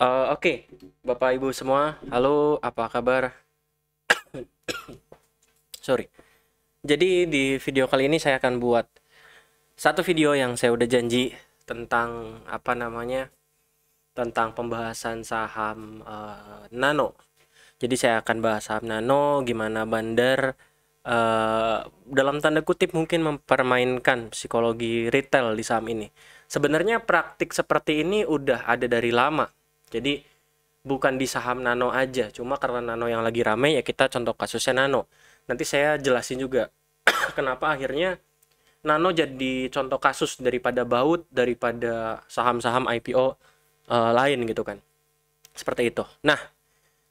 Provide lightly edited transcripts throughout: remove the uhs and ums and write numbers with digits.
Oke, Bapak Ibu semua, halo, apa kabar? Sorry. Jadi di video kali ini saya akan buat satu video yang saya udah janji tentang apa namanya, tentang pembahasan saham Nano. Jadi saya akan bahas saham Nano, gimana Bandar dalam tanda kutip mungkin mempermainkan psikologi retail di saham ini. Sebenarnya praktik seperti ini udah ada dari lama. Jadi bukan di saham Nano aja, cuma karena Nano yang lagi rame ya kita contoh kasusnya Nano. Nanti saya jelasin juga kenapa akhirnya Nano jadi contoh kasus daripada Baut, daripada saham-saham IPO lain gitu kan. Seperti itu. Nah,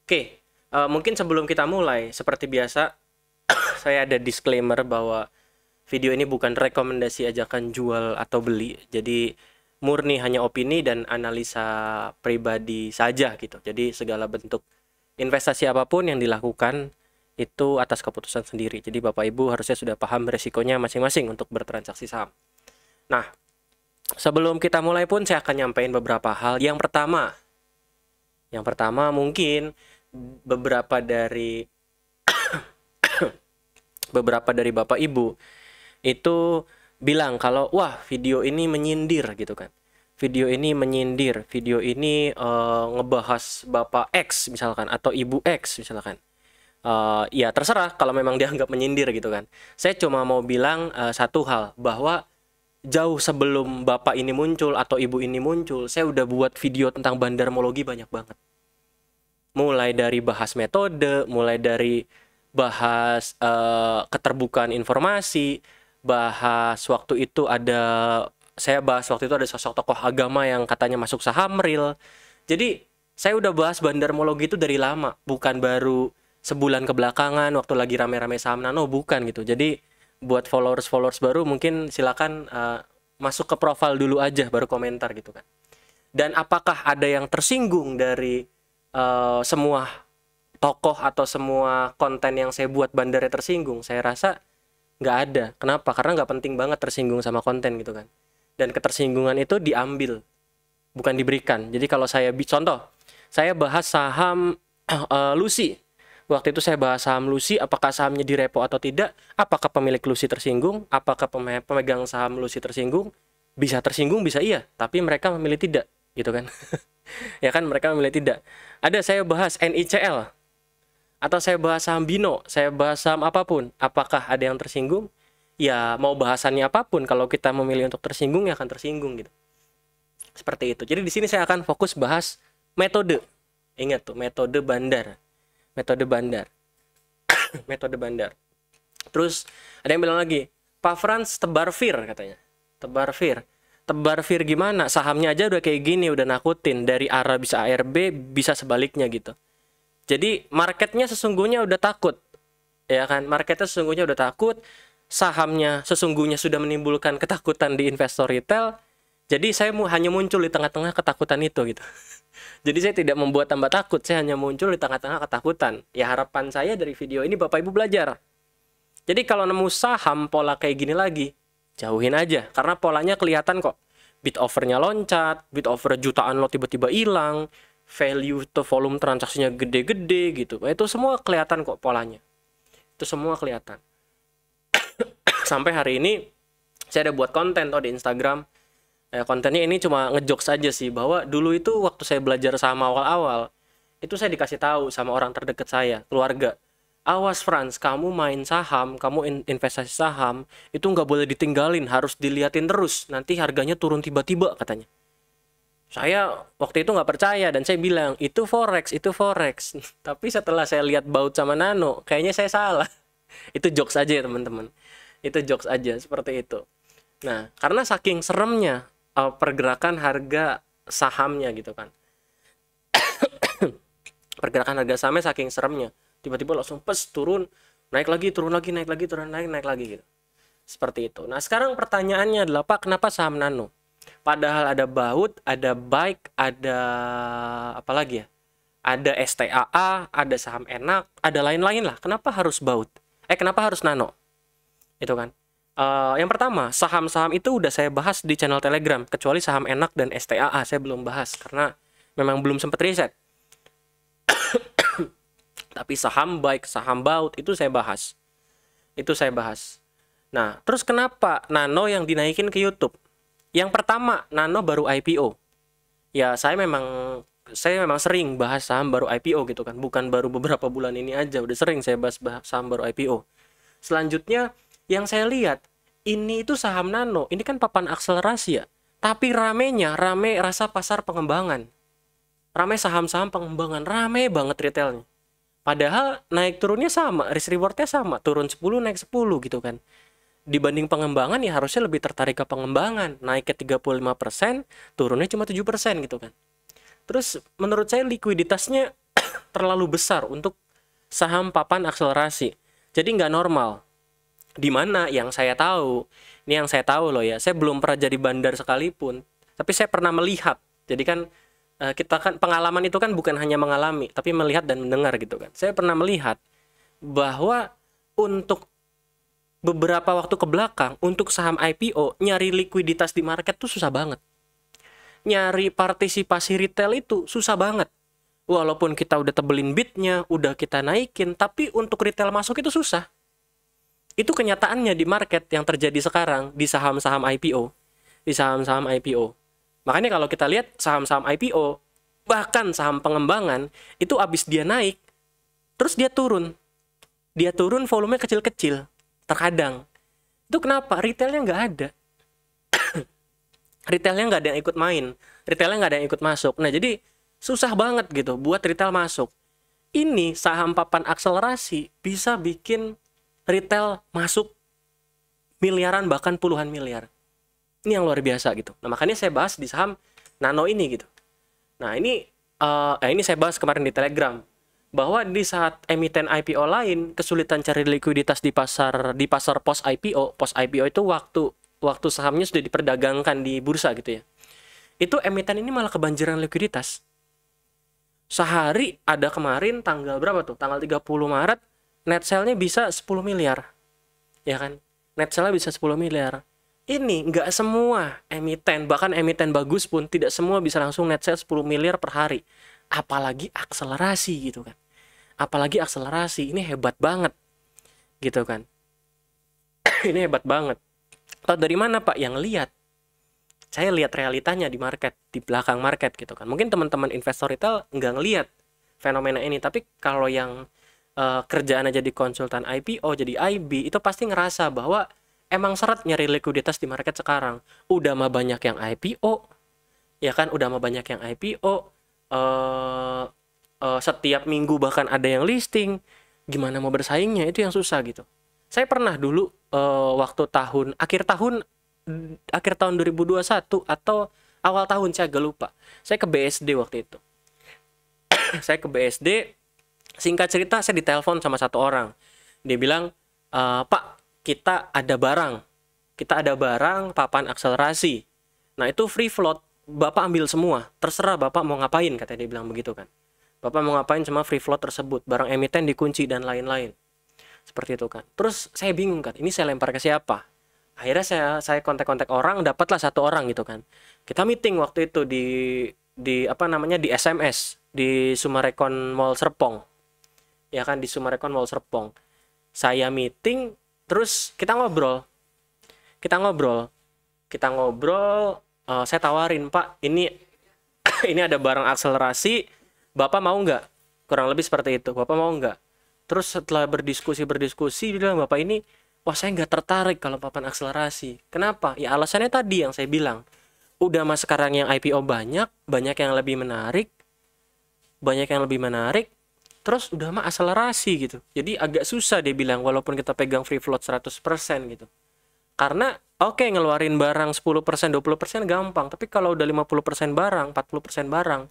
oke. Mungkin sebelum kita mulai, seperti biasa, saya ada disclaimer bahwa video ini bukan rekomendasi ajakan jual atau beli. Jadi murni hanya opini dan analisa pribadi saja gitu. Jadi segala bentuk investasi apapun yang dilakukan itu atas keputusan sendiri. Jadi Bapak Ibu harusnya sudah paham resikonya masing-masing untuk bertransaksi saham. Nah, sebelum kita mulai pun saya akan nyampaikan beberapa hal. Yang pertama mungkin beberapa dari Bapak Ibu itu bilang kalau wah video ini menyindir gitu kan. Video ini menyindir, video ini ngebahas Bapak X misalkan atau Ibu X misalkan. Ya terserah kalau memang dianggap menyindir gitu kan. Saya cuma mau bilang satu hal, bahwa jauh sebelum Bapak ini muncul atau Ibu ini muncul, saya udah buat video tentang bandarmologi banyak banget. Mulai dari bahas metode, mulai dari bahas keterbukaan informasi, saya bahas waktu itu ada sosok tokoh agama yang katanya masuk saham real. Jadi saya udah bahas bandarmologi itu dari lama, bukan baru sebulan kebelakangan waktu lagi rame-rame saham Nano, bukan gitu. Jadi buat followers baru mungkin silakan masuk ke profil dulu aja baru komentar gitu kan. Dan apakah ada yang tersinggung dari semua tokoh atau semua konten yang saya buat bandarnya tersinggung? Saya rasa nggak ada. Kenapa? Karena nggak penting banget tersinggung sama konten gitu kan. Dan ketersinggungan itu diambil, bukan diberikan. Jadi kalau contoh, saya bahas saham Lucy. Waktu itu saya bahas saham Lucy, apakah sahamnya direpo atau tidak? Apakah pemilik Lucy tersinggung? Apakah pemegang saham Lucy tersinggung? Bisa tersinggung, bisa iya. Tapi mereka memilih tidak, gitu kan. Ya kan, mereka memilih tidak. Ada saya bahas NICL. Atau saya bahas saham Bino, saya bahas saham apapun. Apakah ada yang tersinggung? Ya mau bahasannya apapun, kalau kita memilih untuk tersinggung ya akan tersinggung gitu. Seperti itu. Jadi di sini saya akan fokus bahas metode. Ingat tuh, metode bandar. Metode bandar. Metode bandar. Terus ada yang bilang lagi, Pak Frans tebar fear katanya. Tebar fear. Tebar fear gimana? Sahamnya aja udah kayak gini, udah nakutin. Dari ARA bisa ARB, bisa sebaliknya gitu. Jadi marketnya sesungguhnya udah takut. Ya kan? Marketnya sesungguhnya udah takut. Sahamnya sesungguhnya sudah menimbulkan ketakutan di investor retail. Jadi saya hanya muncul di tengah-tengah ketakutan itu gitu. Jadi saya tidak membuat tambah takut, saya hanya muncul di tengah-tengah ketakutan. Ya harapan saya dari video ini Bapak Ibu belajar. Jadi kalau nemu saham pola kayak gini lagi, jauhin aja. Karena polanya kelihatan kok. Bid offernya loncat, bid offer jutaan lo tiba-tiba hilang, value to volume transaksinya gede-gede gitu. Itu semua kelihatan kok polanya. Itu semua kelihatan. Sampai hari ini saya ada buat konten di Instagram. Kontennya ini cuma ngejokes aja sih, bahwa dulu itu waktu saya belajar saham awal-awal, itu saya dikasih tahu sama orang terdekat saya, keluarga. Awas Frans, kamu main saham, kamu investasi saham, itu nggak boleh ditinggalin, harus diliatin terus, nanti harganya turun tiba-tiba katanya. Saya waktu itu nggak percaya dan saya bilang, itu forex, itu forex. Tapi setelah saya lihat Baut sama Nano, kayaknya saya salah. Itu jokes aja ya teman-teman. Itu jokes aja, seperti itu. Nah, karena saking seremnya pergerakan harga sahamnya gitu kan. Pergerakan harga sahamnya saking seremnya. Tiba-tiba langsung turun, naik lagi, turun lagi, naik lagi, turun lagi, naik lagi gitu. Seperti itu. Nah, sekarang pertanyaannya adalah, Pak, kenapa saham Nano? Padahal ada Baut, ada Bike, ada apa lagi ya? Ada STAA, ada saham enak, ada lain-lain lah. Kenapa harus Baut? Kenapa harus Nano? Itu kan. Yang pertama, saham-saham itu udah saya bahas di channel Telegram, kecuali saham enak dan STAA saya belum bahas karena memang belum sempat riset. Tapi saham baik, saham baut itu saya bahas. Itu saya bahas. Nah, terus kenapa Nano yang dinaikin ke YouTube? Yang pertama, Nano baru IPO. Ya, saya memang sering bahas saham baru IPO gitu kan. Bukan baru beberapa bulan ini aja, udah sering saya bahas saham baru IPO. Selanjutnya, yang saya lihat, ini itu saham Nano, ini kan papan akselerasi ya. Tapi rame rasa pasar pengembangan. Rame saham-saham pengembangan, rame banget retailnya. Padahal naik turunnya sama, risk rewardnya sama, turun 10 naik 10 gitu kan. Dibanding pengembangan ya harusnya lebih tertarik ke pengembangan, naik ke 35%, turunnya cuma 7% gitu kan. Terus menurut saya likuiditasnya terlalu besar untuk saham papan akselerasi. Jadi nggak normal. Di mana yang saya tahu, ini yang saya tahu loh ya, saya belum pernah jadi bandar sekalipun, tapi saya pernah melihat. Jadi kan kita kan pengalaman itu kan bukan hanya mengalami, tapi melihat dan mendengar gitu kan. Saya pernah melihat bahwa untuk beberapa waktu ke belakang, untuk saham IPO, nyari likuiditas di market tuh susah banget. Nyari partisipasi retail itu susah banget. Walaupun kita udah tebelin bidnya, udah kita naikin, tapi untuk retail masuk itu susah. Itu kenyataannya di market yang terjadi sekarang di saham-saham IPO. Di saham-saham IPO. Makanya kalau kita lihat saham-saham IPO, bahkan saham pengembangan, itu abis dia naik, terus dia turun. Dia turun volumenya kecil-kecil, terkadang. Itu kenapa? Retailnya nggak ada. Retailnya nggak ada yang ikut main. Retailnya nggak ada yang ikut masuk. Nah, jadi susah banget gitu buat retail masuk. Ini saham papan akselerasi bisa bikin retail masuk miliaran, bahkan puluhan miliar. Ini yang luar biasa gitu. Nah, makanya saya bahas di saham Nano ini gitu. Nah, ini saya bahas kemarin di Telegram bahwa di saat emiten IPO lain kesulitan cari likuiditas di pasar post IPO. Post IPO itu waktu sahamnya sudah diperdagangkan di bursa gitu ya. Itu emiten ini malah kebanjiran likuiditas. Sehari ada kemarin tanggal berapa tuh? Tanggal 30 Maret net sale-nya bisa 10 miliar. Ya kan? Net sale-nya bisa 10 miliar. Ini nggak semua emiten, bahkan emiten bagus pun tidak semua bisa langsung net sale 10 miliar per hari. Apalagi akselerasi gitu kan. Apalagi akselerasi, ini hebat banget. Gitu kan. Ini hebat banget. Tahu dari mana Pak? Yang lihat. Saya lihat realitanya di market, di belakang market gitu kan. Mungkin teman-teman investor retail nggak ngelihat fenomena ini, tapi kalau yang kerjaan aja di konsultan IPO, jadi IB, itu pasti ngerasa bahwa emang seret nyari likuiditas di market sekarang. Udah mah banyak yang IPO, ya kan? Udah mah banyak yang IPO. Setiap minggu bahkan ada yang listing. Gimana mau bersaingnya? Itu yang susah gitu. Saya pernah dulu waktu akhir tahun 2021 atau awal tahun, saya agak lupa. Saya ke BSD waktu itu. Saya ke BSD. Singkat cerita, saya ditelepon sama satu orang. Dia bilang, Pak, kita ada barang papan akselerasi. Nah, itu free float, Bapak ambil semua, terserah Bapak mau ngapain, katanya dia bilang begitu kan. Bapak mau ngapain sama free float tersebut, barang emiten dikunci dan lain-lain. Seperti itu kan. Terus saya bingung kan, ini saya lempar ke siapa? Akhirnya saya kontak-kontak orang, dapatlah satu orang gitu kan. Kita meeting waktu itu di SMS di Summarecon Mall Serpong. Ya kan, di Summarecon Mall Serpong. Saya meeting, terus kita ngobrol, saya tawarin, Pak, ini ini ada barang akselerasi, Bapak mau nggak? Kurang lebih seperti itu, Bapak mau nggak? Terus setelah berdiskusi, dia bilang, Bapak ini, wah saya nggak tertarik kalau papan akselerasi. Kenapa? Ya alasannya tadi yang saya bilang, udah mas sekarang yang IPO banyak yang lebih menarik, terus udah mah akselerasi gitu. Jadi agak susah dia bilang, walaupun kita pegang free float 100% gitu. Karena oke, ngeluarin barang 10%, 20% gampang, tapi kalau udah 50% barang, 40% barang,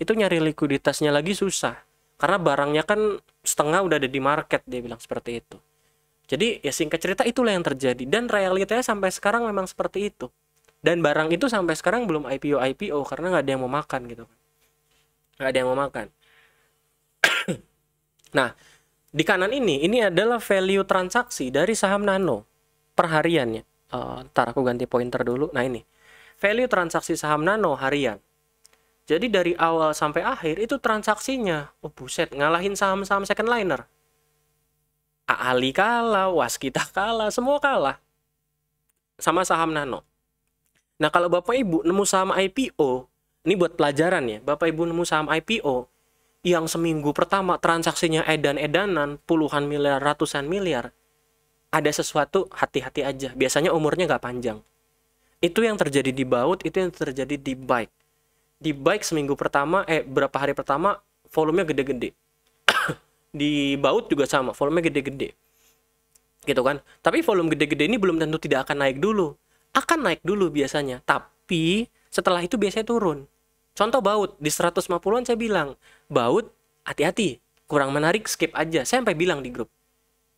itu nyari likuiditasnya lagi susah. Karena barangnya kan setengah udah ada di market, dia bilang seperti itu. Jadi ya singkat cerita itulah yang terjadi, dan realitanya sampai sekarang memang seperti itu. Dan barang itu sampai sekarang belum IPO karena nggak ada yang mau makan gitu. Nggak ada yang mau makan. Nah, di kanan ini adalah value transaksi dari saham Nano per hariannya. Ntar aku ganti pointer dulu. Nah ini, value transaksi saham Nano harian. Jadi dari awal sampai akhir itu transaksinya, oh buset, ngalahin saham-saham second liner. Ali kalah, Waskita kalah, semua kalah sama saham Nano. Nah, kalau Bapak Ibu nemu saham IPO, ini buat pelajaran ya, Bapak Ibu nemu saham IPO yang seminggu pertama transaksinya edan-edanan, puluhan miliar, ratusan miliar, ada sesuatu, hati-hati aja. Biasanya umurnya nggak panjang. Itu yang terjadi di Baut, itu yang terjadi di Bike. Di Bike seminggu pertama, berapa hari pertama, volumenya gede-gede. Di Baut juga sama, volumenya gede-gede. Gitu kan. Tapi volume gede-gede ini belum tentu tidak akan naik dulu. Akan naik dulu biasanya. Tapi setelah itu biasanya turun. Contoh Baut, di 150-an saya bilang, Baut hati-hati, kurang menarik, skip aja. Saya sampai bilang di grup.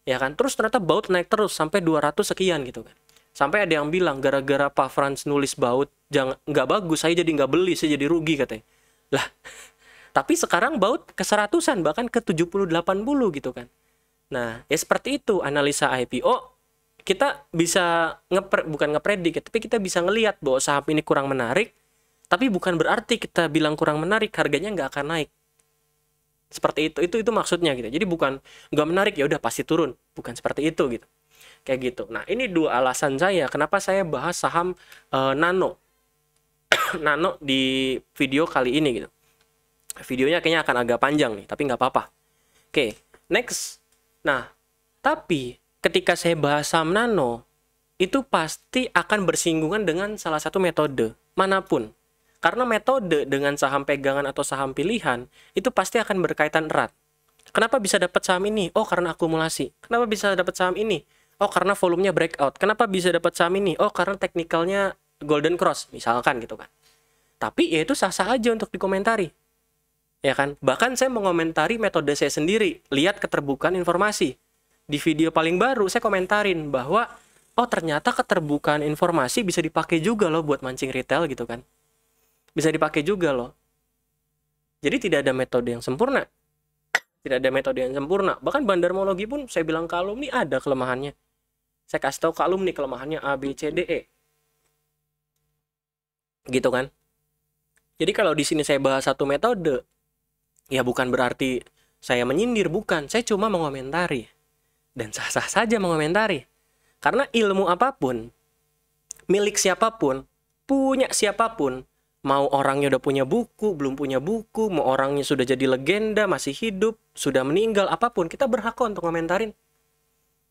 Ya kan? Terus ternyata Baut naik terus sampai 200 sekian gitu kan. Sampai ada yang bilang gara-gara Pak Frans nulis Baut jangan nggak bagus, saya jadi nggak beli, saya jadi rugi katanya. Lah, tapi sekarang Baut ke 100-an bahkan ke 70-80 gitu kan. Nah, ya seperti itu analisa IPO. Kita bisa bukan ngepredik, tapi kita bisa ngelihat bahwa saham ini kurang menarik, tapi bukan berarti kita bilang kurang menarik harganya nggak akan naik. Seperti itu maksudnya gitu. Jadi bukan nggak menarik ya udah pasti turun, bukan seperti itu gitu. Kayak gitu. Nah, ini dua alasan saya kenapa saya bahas saham Nano. Nano di video kali ini gitu. Videonya kayaknya akan agak panjang nih, tapi nggak apa-apa. Oke, next. Nah, tapi ketika saya bahas saham Nano, itu pasti akan bersinggungan dengan salah satu metode manapun. Karena metode dengan saham pegangan atau saham pilihan itu pasti akan berkaitan erat. Kenapa bisa dapat saham ini? Oh, karena akumulasi. Kenapa bisa dapat saham ini? Oh, karena volumenya breakout. Kenapa bisa dapat saham ini? Oh, karena teknikalnya golden cross, misalkan gitu kan. Tapi ya itu sah-sah aja untuk dikomentari. Ya kan? Bahkan saya mengomentari metode saya sendiri. Lihat keterbukaan informasi. Di video paling baru saya komentarin bahwa oh ternyata keterbukaan informasi bisa dipakai juga loh buat mancing retail gitu kan. Bisa dipakai juga loh. Jadi tidak ada metode yang sempurna. Tidak ada metode yang sempurna. Bahkan bandarmologi pun saya bilang ke alumni ada kelemahannya. Saya kasih tahu ke alumni kelemahannya A, B, C, D, E. Gitu kan. Jadi kalau di sini saya bahas satu metode, ya bukan berarti saya menyindir, bukan. Saya cuma mengomentari. Dan sah-sah saja mengomentari. Karena ilmu apapun, milik siapapun, punya siapapun, mau orangnya udah punya buku, belum punya buku, mau orangnya sudah jadi legenda, masih hidup, sudah meninggal, apapun, kita berhak kok untuk komentarin.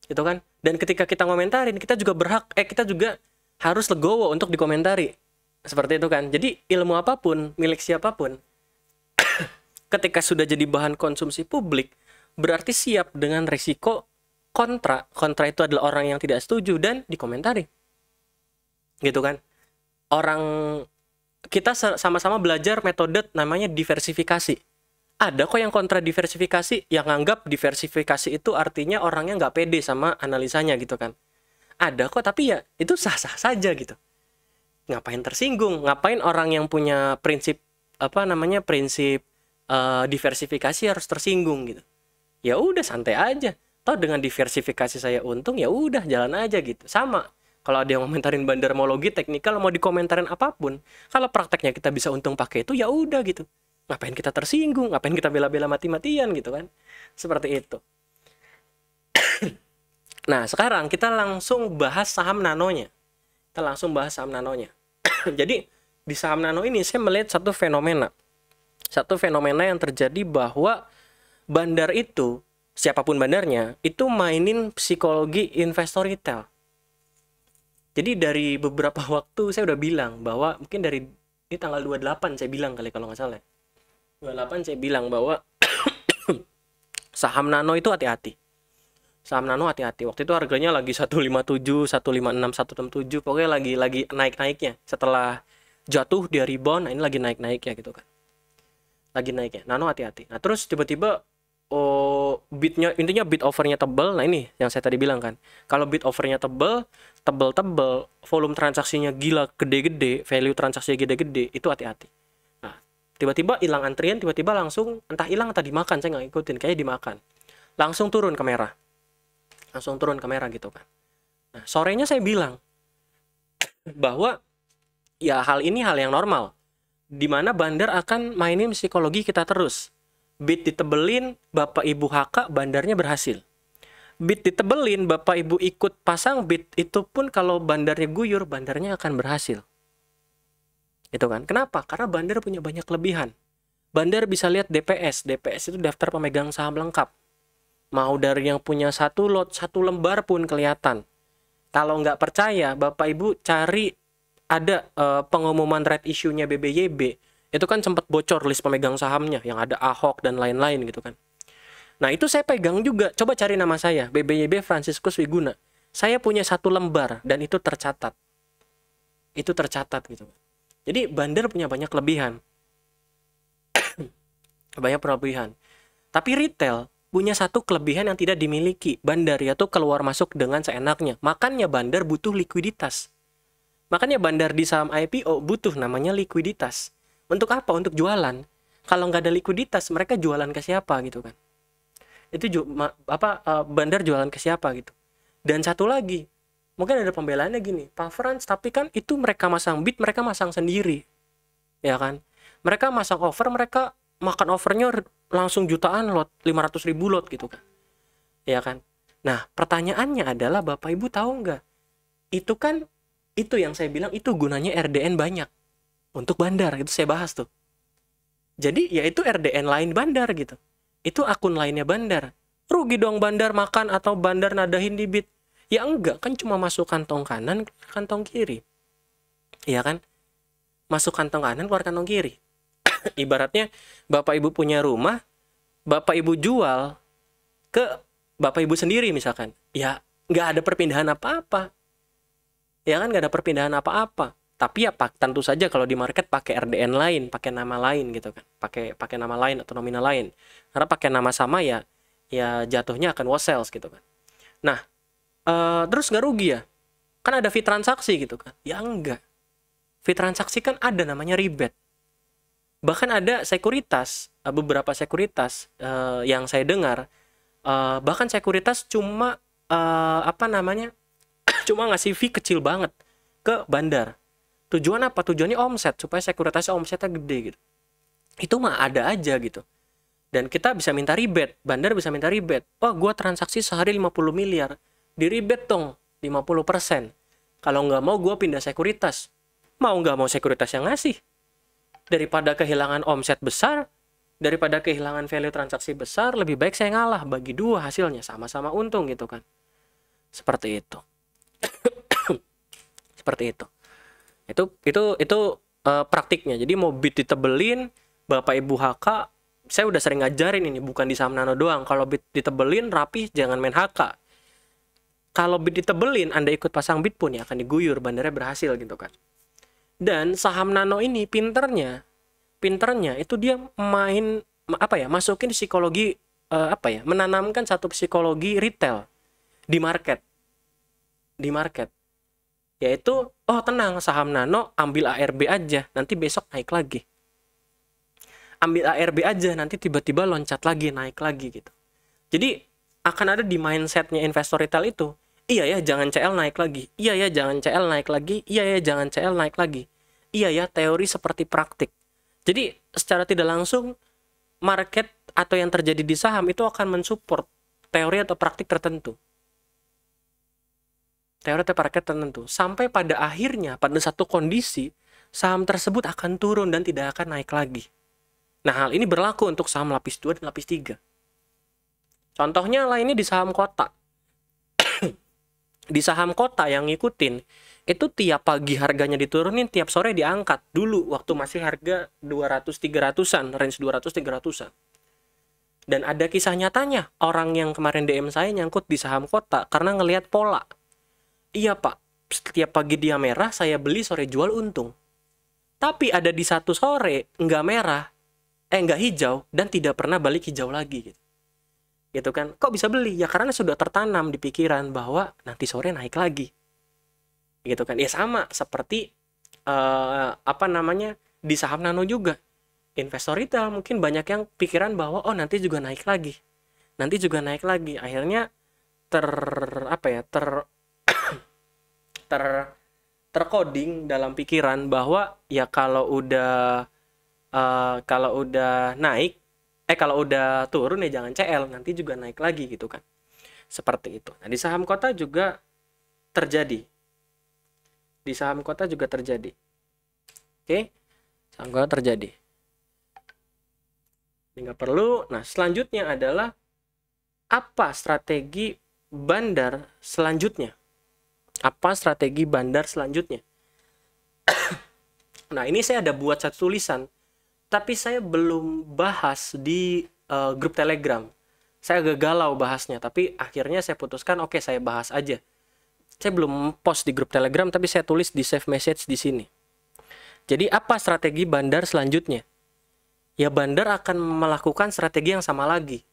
Gitu kan? Dan ketika kita ngomentarin, kita juga berhak, kita juga harus legowo untuk dikomentari. Seperti itu kan. Jadi ilmu apapun, milik siapapun, ketika sudah jadi bahan konsumsi publik, berarti siap dengan resiko kontra. Kontra itu adalah orang yang tidak setuju dan dikomentari. Gitu kan. Orang kita sama-sama belajar metode namanya diversifikasi. Ada kok yang kontra diversifikasi, yang nganggap diversifikasi itu artinya orangnya nggak pede sama analisanya gitu kan. Ada kok, tapi ya itu sah-sah saja gitu. Ngapain tersinggung? Ngapain orang yang punya prinsip prinsip diversifikasi harus tersinggung gitu? Ya udah santai aja. Toh dengan diversifikasi saya untung, ya udah jalan aja gitu. Sama. Kalau ada yang komentarin bandarmologi teknikal mau dikomentarin apapun, kalau prakteknya kita bisa untung pakai itu ya udah gitu. Ngapain kita tersinggung? Ngapain kita bela-bela mati-matian gitu kan? Seperti itu. Nah, sekarang kita langsung bahas saham nanonya. Jadi di saham nano ini saya melihat satu fenomena. Satu fenomena yang terjadi bahwa bandar itu, siapapun bandarnya, itu mainin psikologi investor retail. Jadi dari beberapa waktu saya udah bilang bahwa mungkin dari ini tanggal 28 saya bilang kali kalau nggak salah. 28 saya bilang bahwa saham nano itu hati-hati. Saham nano hati-hati. Waktu itu harganya lagi 157, 156, 167, pokoknya lagi naik-naiknya. Setelah jatuh dia rebound, nah ini lagi naik-naik ya gitu kan. Lagi naiknya. Nano hati-hati. Nah, terus tiba-tiba intinya bid overnya tebal. Nah, ini yang saya tadi bilang kan. Kalau bid overnya tebal, volume transaksinya gila gede-gede, value transaksinya gede-gede, itu hati-hati. Nah, tiba-tiba hilang antrian, tiba-tiba langsung entah hilang entah dimakan, saya nggak ikutin, kayaknya dimakan. Langsung turun ke merah gitu kan. Nah, sorenya saya bilang bahwa ya hal ini hal yang normal. Dimana bandar akan mainin psikologi kita terus. Bid ditebelin, Bapak Ibu HK, bandarnya berhasil. Bid ditebelin, Bapak Ibu ikut pasang bid, itu pun kalau bandarnya guyur, bandarnya akan berhasil. Itu kan? Kenapa? Karena bandar punya banyak kelebihan. Bandar bisa lihat DPS. DPS itu daftar pemegang saham lengkap. Mau dari yang punya satu lot, satu lembar pun kelihatan. Kalau nggak percaya, Bapak Ibu cari ada pengumuman red issue-nya BBYB. Itu kan sempat bocor list pemegang sahamnya, yang ada Ahok dan lain-lain gitu kan. Nah itu saya pegang juga. Coba cari nama saya, BBYB Franciscus Wiguna. Saya punya satu lembar dan itu tercatat. Itu tercatat gitu. Jadi bandar punya banyak kelebihan. Banyak kelebihan. Tapi retail punya satu kelebihan yang tidak dimiliki bandar, yaitu keluar masuk dengan seenaknya. Makanya bandar butuh likuiditas. Makanya bandar di saham IPO butuh namanya likuiditas. Untuk apa? Untuk jualan. Kalau nggak ada likuiditas, mereka jualan ke siapa gitu kan? Itu bandar jualan ke siapa gitu. Dan satu lagi, mungkin ada pembelaannya gini, Pak Frans, tapi kan itu mereka masang bid, mereka masang sendiri, ya kan? Mereka masang offer, mereka makan offernya langsung jutaan lot, 500.000 lot gitu kan, ya kan? Nah, pertanyaannya adalah Bapak Ibu tahu nggak? Itu kan, itu yang saya bilang itu gunanya RDN banyak untuk bandar, itu saya bahas tuh. Jadi ya itu RDN lain bandar gitu. Itu akun lainnya bandar. Rugi dong bandar makan atau bandar nadahin di bid. Ya enggak, kan cuma masuk kantong kanan, kantong kiri. Iya kan? Masuk kantong kanan, keluar kantong kiri. Ibaratnya Bapak Ibu punya rumah, Bapak Ibu jual ke Bapak Ibu sendiri misalkan. Ya nggak ada perpindahan apa-apa. Ya kan nggak ada perpindahan apa-apa. Tapi ya tentu saja kalau di market pakai RDN lain, pakai nama lain gitu kan. Pakai nama lain atau nominal lain. Karena pakai nama sama ya jatuhnya akan wash sales gitu kan. Nah, terus nggak rugi ya? Kan ada fee transaksi gitu kan. Ya enggak. Fee transaksi kan ada namanya rebate. Bahkan ada sekuritas, beberapa sekuritas yang saya dengar, bahkan sekuritas cuma cuma ngasih fee kecil banget ke bandar. Tujuan apa? Tujuannya omset, supaya sekuritasnya omsetnya gede gitu. Itu mah ada aja gitu. Dan kita bisa minta rebate, bandar bisa minta rebate. Oh, gua transaksi sehari 50 miliar. Di rebate dong 50%. Kalau nggak mau gua pindah sekuritas. Mau nggak mau sekuritas yang ngasih. Daripada kehilangan omset besar, daripada kehilangan value transaksi besar, lebih baik saya ngalah, bagi dua hasilnya, sama-sama untung gitu kan. Seperti itu. Seperti itu. Itu praktiknya. Jadi mau bid ditebelin, Bapak Ibu HK, saya udah sering ngajarin ini, bukan di saham nano doang. Kalau bid ditebelin rapi, jangan main HK. Kalau bid ditebelin, Anda ikut pasang bid pun ya akan diguyur, bandarnya berhasil gitu kan. Dan saham nano ini pinternya itu dia masukin psikologi menanamkan satu psikologi retail di market. Yaitu, oh tenang, saham nano ambil ARB aja, nanti besok naik lagi. Ambil ARB aja, nanti tiba-tiba loncat lagi, naik lagi gitu. Jadi akan ada di mindsetnya investor retail itu, iya ya jangan CL naik lagi, iya ya jangan CL naik lagi, iya ya jangan CL naik lagi. Iya ya, teori seperti praktik. Jadi secara tidak langsung market atau yang terjadi di saham itu akan mensupport teori atau praktik tertentu. Teori atau praktik tertentu. Sampai pada akhirnya, pada satu kondisi, saham tersebut akan turun dan tidak akan naik lagi. Nah, hal ini berlaku untuk saham lapis 2 dan lapis 3. Contohnya lainnya di saham kota. Di saham kota yang ngikutin, itu tiap pagi harganya diturunin, tiap sore diangkat. Dulu waktu masih harga 200-300an, range 200-300an. Dan ada kisah nyatanya, orang yang kemarin DM saya nyangkut di saham kota karena ngelihat pola. Iya pak, setiap pagi dia merah, saya beli, sore jual, untung. Tapi ada di satu sore, nggak hijau, dan tidak pernah balik hijau lagi gitu. Gitu kan, kok bisa beli? Ya karena sudah tertanam di pikiran bahwa nanti sore naik lagi. Gitu kan, ya sama seperti di saham nano juga. Investor retail mungkin banyak yang pikiran bahwa oh nanti juga naik lagi. Nanti juga naik lagi. Akhirnya tercoding dalam pikiran bahwa ya kalau udah Kalau udah naik, kalau udah turun ya jangan CL, nanti juga naik lagi gitu kan. Seperti itu. Nah, di saham kota juga terjadi. Di saham kota juga terjadi. Oke, saham kota terjadi. Ini nggak perlu. Nah, selanjutnya adalah apa strategi bandar selanjutnya? Apa strategi bandar selanjutnya? Nah, ini saya ada buat satu tulisan, tapi saya belum bahas di grup Telegram. Saya agak galau bahasnya, tapi akhirnya saya putuskan, oke, saya bahas aja. Saya belum post di grup Telegram, tapi saya tulis di save message di sini. Jadi, apa strategi bandar selanjutnya? Ya, bandar akan melakukan strategi yang sama lagi.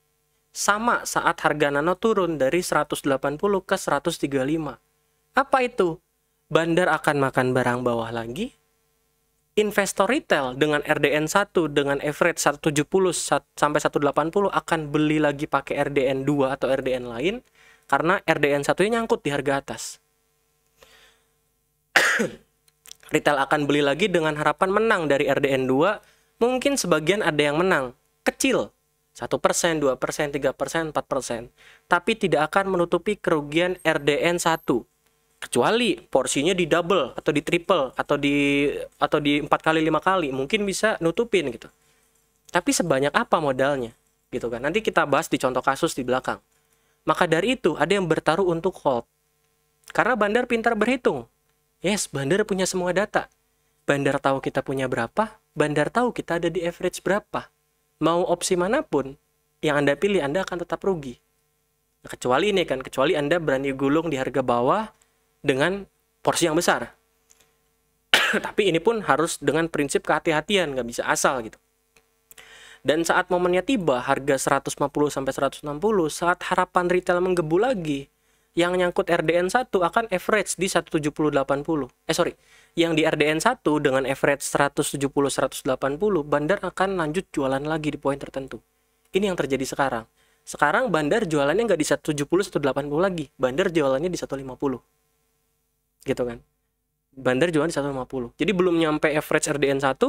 Sama saat harga nano turun dari 180 ke 135. Apa itu? Bandar akan makan barang bawah lagi. Investor retail dengan RDN 1 dengan average 170 sampai 180 akan beli lagi pakai RDN 2 atau RDN lain karena RDN 1-nya nyangkut di harga atas. Retail akan beli lagi dengan harapan menang dari RDN 2. Mungkin sebagian ada yang menang, kecil. 1%, 2%, 3%, 4%. Tapi tidak akan menutupi kerugian RDN 1. Kecuali porsinya di double atau di triple atau di 4 kali 5 kali mungkin bisa nutupin gitu. Tapi sebanyak apa modalnya gitu kan. Nanti kita bahas di contoh kasus di belakang. Maka dari itu ada yang bertaruh untuk hold. Karena bandar pintar berhitung. Yes, bandar punya semua data. Bandar tahu kita punya berapa, bandar tahu kita ada di average berapa. Mau opsi manapun yang Anda pilih, Anda akan tetap rugi. Nah, kecuali ini kan, kecuali Anda berani gulung di harga bawah dengan porsi yang besar. Tapi ini pun harus dengan prinsip kehati-hatian, nggak bisa asal gitu. Dan saat momennya tiba, harga 150 sampai 160, saat harapan retail menggebu lagi, yang nyangkut RDN 1 akan average di 170-80. Yang di RDN 1 dengan average 170-180, bandar akan lanjut jualan lagi di poin tertentu. Ini yang terjadi sekarang. Sekarang bandar jualannya nggak di 170-180 lagi, bandar jualannya di 150. Gitu kan. Bandar jualan di 150. Jadi belum nyampe average RDN 1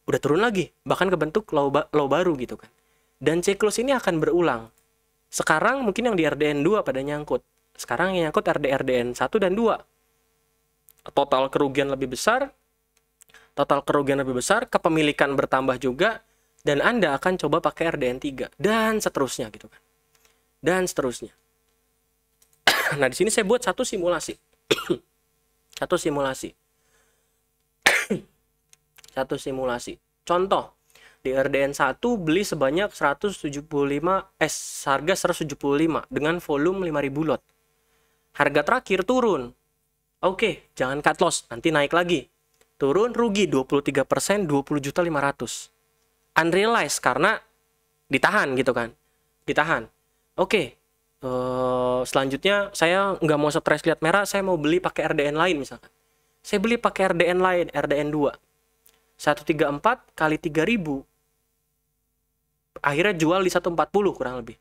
udah turun lagi, bahkan kebentuk low baru gitu kan. Dan siklus ini akan berulang. Sekarang mungkin yang di RDN 2 pada nyangkut. Sekarang yang nyangkut RDN 1 dan 2. Total kerugian lebih besar, kepemilikan bertambah juga, dan Anda akan coba pakai RDN 3 dan seterusnya gitu kan. Dan seterusnya. Nah, di sini saya buat satu simulasi. Satu simulasi. Contoh, di RDN 1 beli sebanyak 175 harga 175 dengan volume 5.000 lot. Harga terakhir turun. Oke, jangan cut loss, nanti naik lagi. Turun rugi 23%, 20.500.000. Unrealized karena ditahan gitu kan. Ditahan. Oke. Selanjutnya saya nggak mau stres lihat merah, saya mau beli pakai RDN lain misalkan. Saya beli pakai RDN lain, RDN 2. 134 kali 3.000. Akhirnya jual di 140 kurang lebih.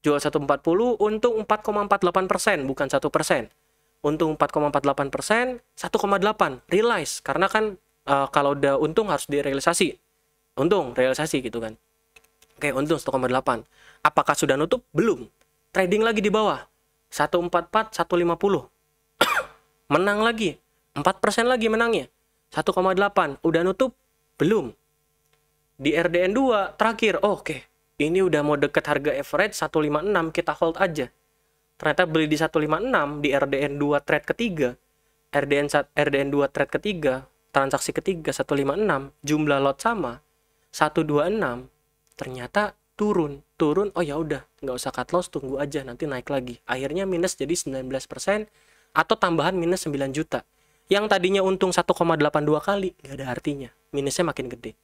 Jual 140, untung 4,48%, bukan 1%. Untung 4,48%, 1,8 realize. Karena kan kalau udah untung harus direalisasi. Untung, realisasi gitu kan. Oke, untung 1,8. Apakah sudah nutup? Belum. Trading lagi di bawah. 144, 150. Menang lagi. 4% lagi menangnya. 1,8. Udah nutup? Belum. Di RDN 2 terakhir. Oke. Ini udah mau deket harga average 156, kita hold aja. Ternyata beli di 156 di RDN 2 trade ketiga. RDN 2 trade ketiga, transaksi ketiga 156, jumlah lot sama 126. Ternyata turun, oh ya udah, nggak usah cut loss, tunggu aja nanti naik lagi. Akhirnya minus jadi 19% atau tambahan minus 9 juta. Yang tadinya untung 1,82 kali, nggak ada artinya. Minusnya makin gede.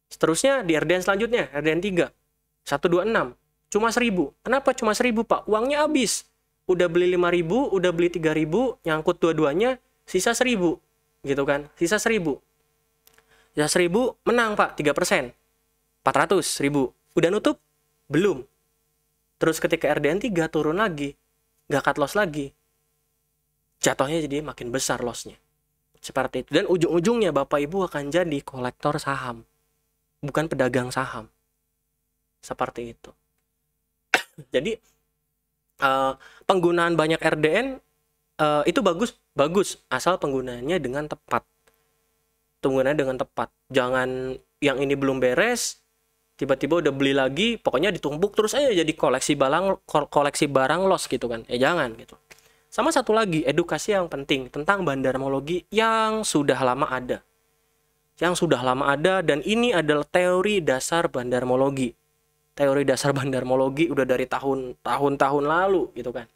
Seterusnya di RDN selanjutnya, RDN 3, 126, cuma 1.000. Kenapa cuma 1.000, Pak? Uangnya habis. Udah beli 5.000, udah beli 3.000, nyangkut dua-duanya, sisa 1.000. Gitu kan, sisa 1.000. Sisa 1.000, menang Pak, 3%. 400.000. Udah nutup? Belum. Terus ketika RDN 3 turun lagi, nggak cut loss lagi. Jatuhnya jadi makin besar lossnya. Seperti itu. Dan ujung-ujungnya Bapak Ibu akan jadi kolektor saham, bukan pedagang saham. Seperti itu. Jadi penggunaan banyak RDN itu bagus asal penggunaannya dengan tepat. Penggunaannya dengan tepat. Jangan yang ini belum beres tiba-tiba udah beli lagi, pokoknya ditumpuk terus aja jadi koleksi barang loss gitu kan. Jangan gitu. Sama satu lagi, edukasi yang penting tentang bandarmologi yang sudah lama ada. Yang sudah lama ada, dan ini adalah teori dasar bandarmologi. Teori dasar bandarmologi udah dari tahun-tahun lalu gitu kan.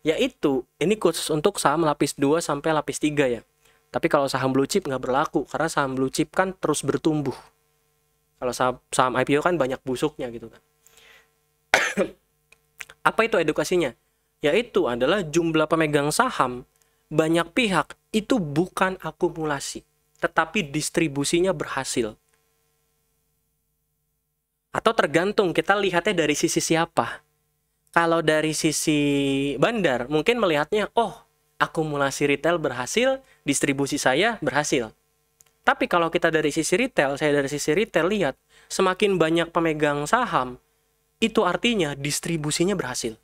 Yaitu, ini khusus untuk saham lapis 2 sampai lapis 3 ya. Tapi kalau saham blue chip nggak berlaku, karena saham blue chip kan terus bertumbuh. Kalau saham IPO kan banyak busuknya gitu kan. Apa itu edukasinya? Yaitu adalah jumlah pemegang saham banyak pihak itu bukan akumulasi, tetapi distribusinya berhasil. Atau tergantung kita lihatnya dari sisi siapa. Kalau dari sisi bandar mungkin melihatnya, oh akumulasi retail berhasil, distribusi saya berhasil. Tapi kalau kita dari sisi retail, saya dari sisi retail lihat, semakin banyak pemegang saham, itu artinya distribusinya berhasil.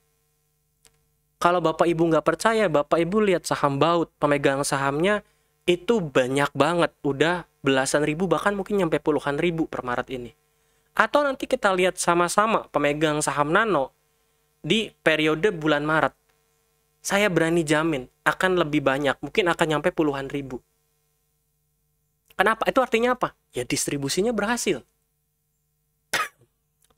Kalau Bapak Ibu nggak percaya, Bapak Ibu lihat saham baut, pemegang sahamnya itu banyak banget, udah belasan ribu, bahkan mungkin nyampe puluhan ribu per Maret ini. Atau nanti kita lihat sama-sama pemegang saham nano di periode bulan Maret. Saya berani jamin akan lebih banyak, mungkin akan nyampe puluhan ribu. Kenapa? Itu artinya apa? Ya distribusinya berhasil.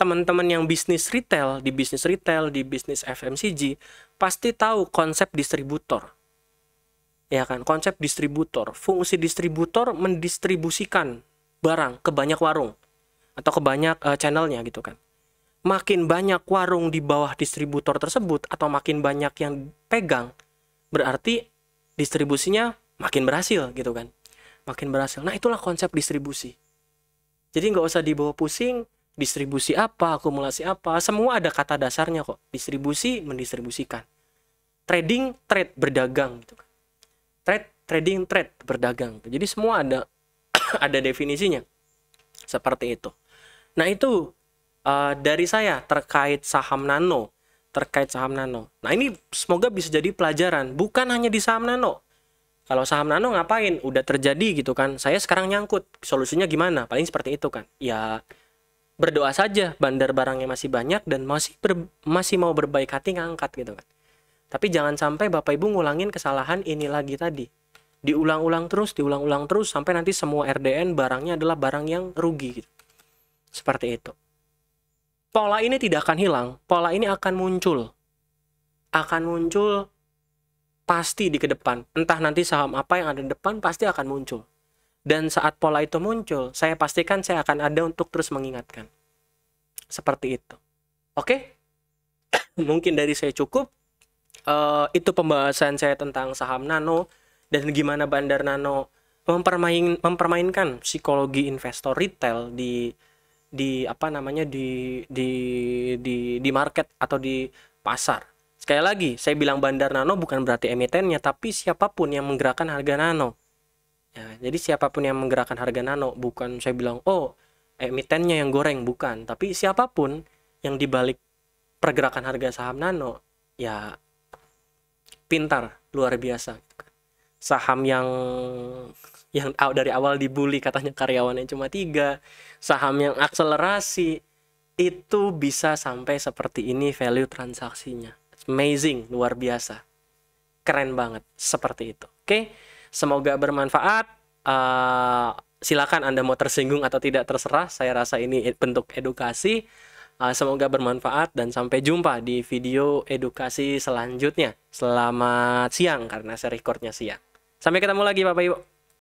Teman-teman yang bisnis retail, di bisnis FMCG, pasti tahu konsep distributor. Ya kan, konsep distributor. Fungsi distributor mendistribusikan barang ke banyak warung atau ke banyak channelnya gitu kan. Makin banyak warung di bawah distributor tersebut atau makin banyak yang pegang, berarti distribusinya makin berhasil gitu kan. Makin berhasil. Nah, itulah konsep distribusi. Jadi nggak usah dibawa pusing, distribusi apa, akumulasi apa, semua ada kata dasarnya kok. Distribusi, mendistribusikan. Trading, trade, berdagang gitu kan. Trading, trade, berdagang. Jadi semua ada ada definisinya. Seperti itu. Nah, itu dari saya terkait saham nano. Nah, ini semoga bisa jadi pelajaran, bukan hanya di saham nano. Kalau saham nano ngapain? Udah terjadi gitu kan. Saya sekarang nyangkut. Solusinya gimana? Paling seperti itu kan. Ya berdoa saja, bandar barangnya masih banyak dan masih mau berbaik hati ngangkat gitu kan. Tapi jangan sampai Bapak Ibu ngulangin kesalahan ini lagi tadi. Diulang-ulang terus sampai nanti semua RDN barangnya adalah barang yang rugi gitu. Seperti itu. Pola ini tidak akan hilang. Pola ini akan muncul. Pasti di ke depan. Entah nanti saham apa yang ada di depan pasti akan muncul. Dan saat pola itu muncul, saya pastikan saya akan ada untuk terus mengingatkan. Seperti itu. Oke? Mungkin dari saya cukup. Itu pembahasan saya tentang saham nano dan gimana bandar nano mempermainkan psikologi investor retail di market atau di pasar. Sekali lagi, saya bilang bandar nano bukan berarti emitennya, tapi siapapun yang menggerakkan harga nano. Ya, jadi siapapun yang menggerakkan harga nano, bukan saya bilang, oh emitennya yang goreng, bukan. Tapi siapapun yang dibalik pergerakan harga saham nano, ya pintar, luar biasa. Saham yang dari awal dibully katanya karyawannya cuma 3, saham yang akselerasi, itu bisa sampai seperti ini value transaksinya. Amazing, luar biasa, keren banget, seperti itu. Oke, semoga bermanfaat. Silakan Anda mau tersinggung atau tidak, terserah. Saya rasa ini bentuk edukasi. Semoga bermanfaat dan sampai jumpa di video edukasi selanjutnya. Selamat siang karena saya recordnya siang. Sampai ketemu lagi Bapak Ibu.